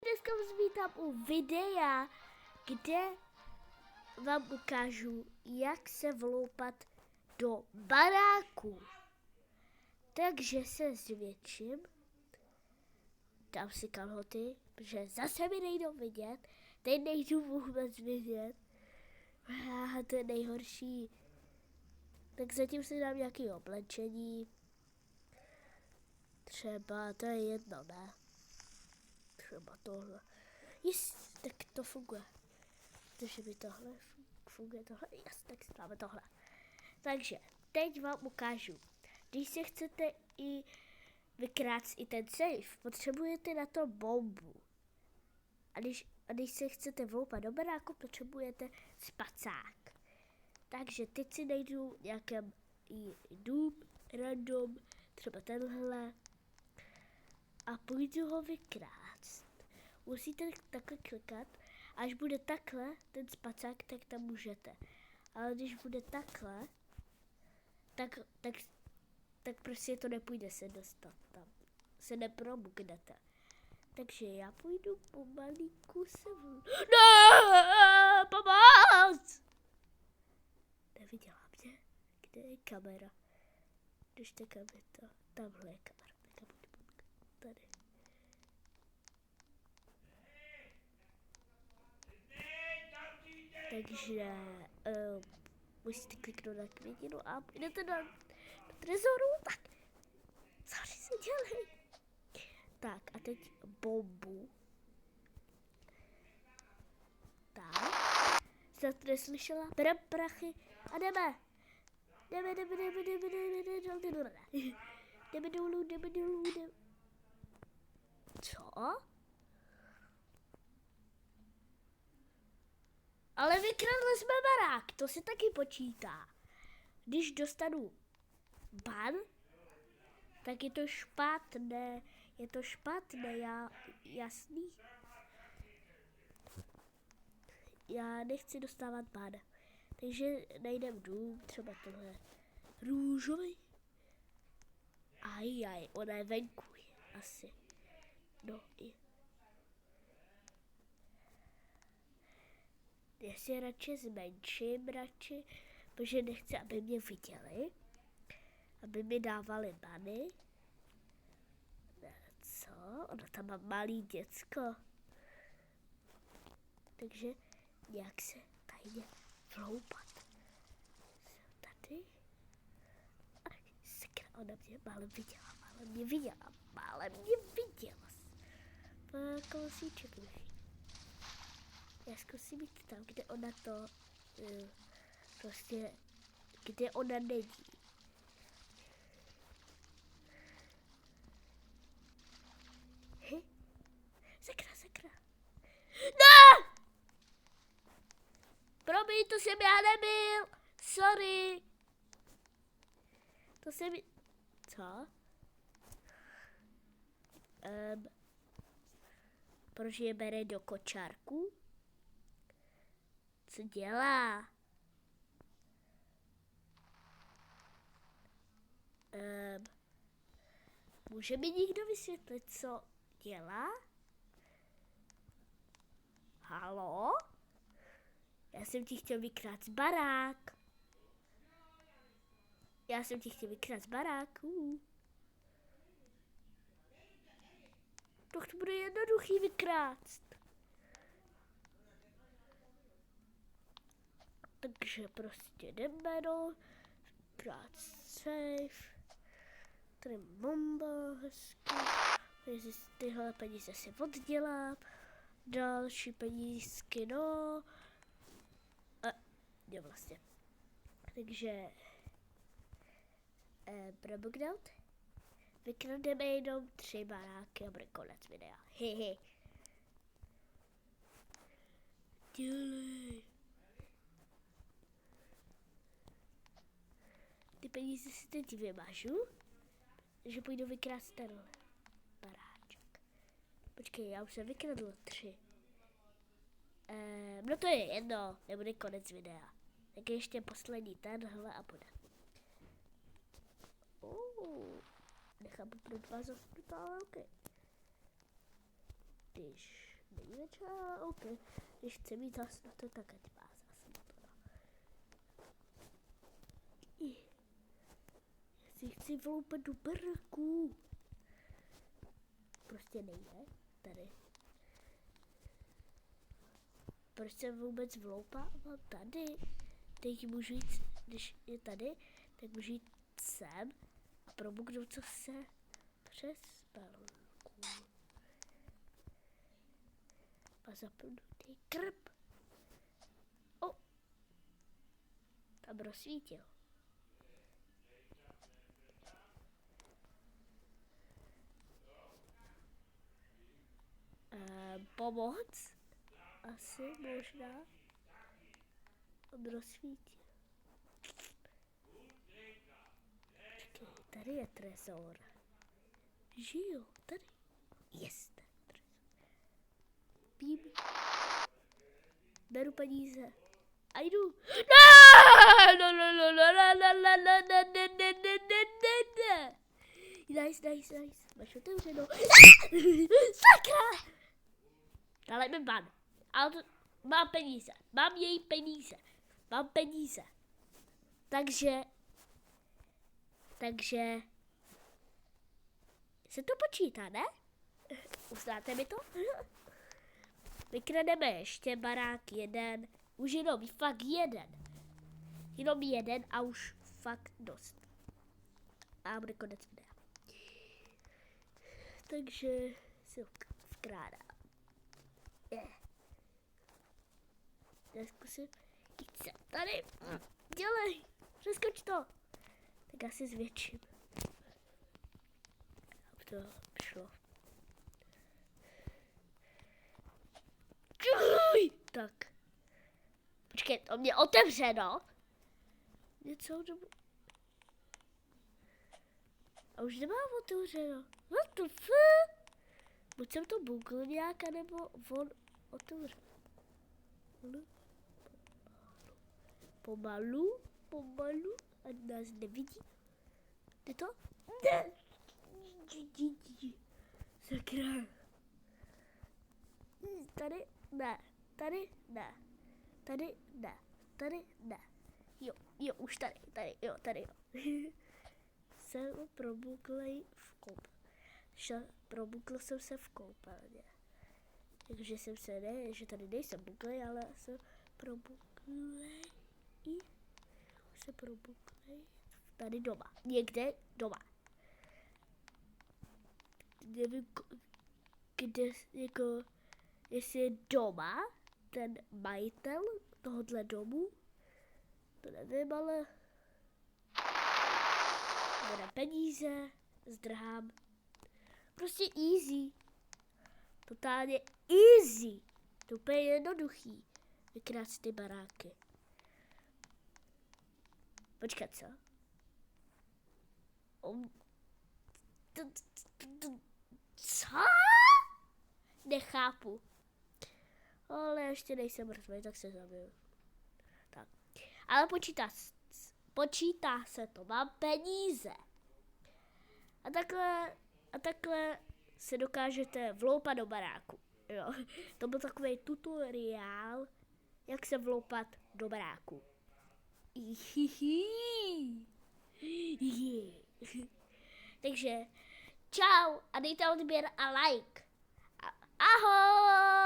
dneska vítám u videa, kde vám ukážu, jak se vloupat do baráku. Takže se zvětším, dám si kalhoty, protože zase mi nejdou vidět, teď nejdu vůbec vidět. To je nejhorší. Tak zatím si dám nějaké oblečení. Třeba, to je jedno, ne? Třeba tohle. Tak to funguje. Takže mi tohle funguje tohle. Tak si dáme tohle. Takže, teď vám ukážu. Když se chcete i vykrást i ten safe, potřebujete na to bombu. A když se chcete vloupat do baráku, potřebujete spacák. Takže teď si najdu nějakém dům, random, třeba tenhle, a půjdu ho vykrást. Musíte takhle klikat, až bude takhle ten spacák, tak tam můžete. Ale když bude takhle, tak prostě to nepůjde se dostat tam. Se neprobugnete. Takže já půjdu pomalíku se Ne, pomoc! Neviděla mě? Kde je kamera? Když kam je to? Tamhle je kamera. Tady. Takže musíte kliknout na květinu a jdete do trezoru. Tak, co se dělej? Tak a teď bombu. Tak. Jste to neslyšela? Berem prachy a jdeme. Jdeme dolů. Co? Ale vykradli jsme barák, to se taky počítá. Když dostanu ban, tak je to špatné. Jasný? Já nechci dostávat ban. Takže najdem dům, třeba tohle růžový. Ona je venku, asi. No i. Já si radši zmenším, protože nechci, aby mě viděli, aby mi dávali bany. Co? Ona tam má malý děcko. Takže nějak se tajně vloupat. Jsem tady. Sakra, ona mě málem viděla. Kolosíček vyšší. Já zkusím jít tam, kde ona to, prostě, kde ona není. Sakra. No! Promiň, to jsem já nebyl. Sorry. To jsem... Co? Proč je bere do kočárku? Co dělá? Může mi někdo vysvětlit, co dělá? Haló? Já jsem ti chtěl vykrást barák. To bude jednoduchý vykrást. Takže prostě jdeme vykrást safe. Tady bomba, hezky. Tyhle peníze si oddělám. Další penízky, no. Jo, vlastně. Takže probugnout. Vykrademe jenom 3 baráky a bude konec videa. Hehe. Dělej. Ty peníze si teď vymažu, že půjdu vykrást tenhle baráček. Počkej, já už jsem vykradl 3. No to je jedno, nebude konec videa. Tak ještě poslední tenhle a bude. Nechápu, proč vás zasnutá, ale ok. Když Není třeba, OK. Když chce mít zas na to, tak ať má zas na to. Já si chci vloupat do baráku. Prostě nejde. Tady. Proč se vůbec vloupávám tady? Teď můžu jít, když je tady, tak můžu jít sem a probuknout se přes balonku. A zapnutý krb. O! Tam rozsvítil. Pomoc? Asi možná. On rozsvítil. Počkej, tady je trezor. Žiju, tady. Jest trezor. Pím. Beru peníze. A jdu. Ne. Nice. Máš otevřenou. Sakra! Dale mi ban. Ale to, mám peníze. Mám její peníze. Mám peníze. Takže se to počítá, ne? Uznáte mi to? Vykrademe ještě barák jeden. Už jenom fakt jeden. Jenom jeden a už fakt dost. A bude konec videa. Takže si ho vkrádám. Zkusím. Jít se tady. Dělej. Přeskoč to. Tak asi zvětším. To šlo. Tak. Počkej, to mě otevřeno. Něco dobu. A už nemám otevřeno. What the fuck? Buď jsem to bugl nějak, nebo on otevřel. Pomalu. A nás nevidí. Jde to? Ne. Sakra. Tady ne. Tady ne. Jo, už tady, jo. Jsem probuklej v probukl jsem se v koupelně. Takže jsem se že tady nejsem buklej, ale jsem probuklej. Tady doma. Někde doma. Nevím, kde, jako, jestli je doma ten majitel tohohle domu. To nevím, ale bude peníze, zdrhám. Prostě easy. Totálně easy. To úplně jednoduchý. Vykrást ty baráky. Počkat, co? Co? Nechápu. Ale ještě nejsem mrtvý, tak se zabiju. Tak. Ale počítá se to, mám peníze. A takhle se dokážete vloupat do baráku. Jo. To byl takový tutoriál, jak se vloupat do baráku. Takže čau a dejte odběr a like. Ahoj!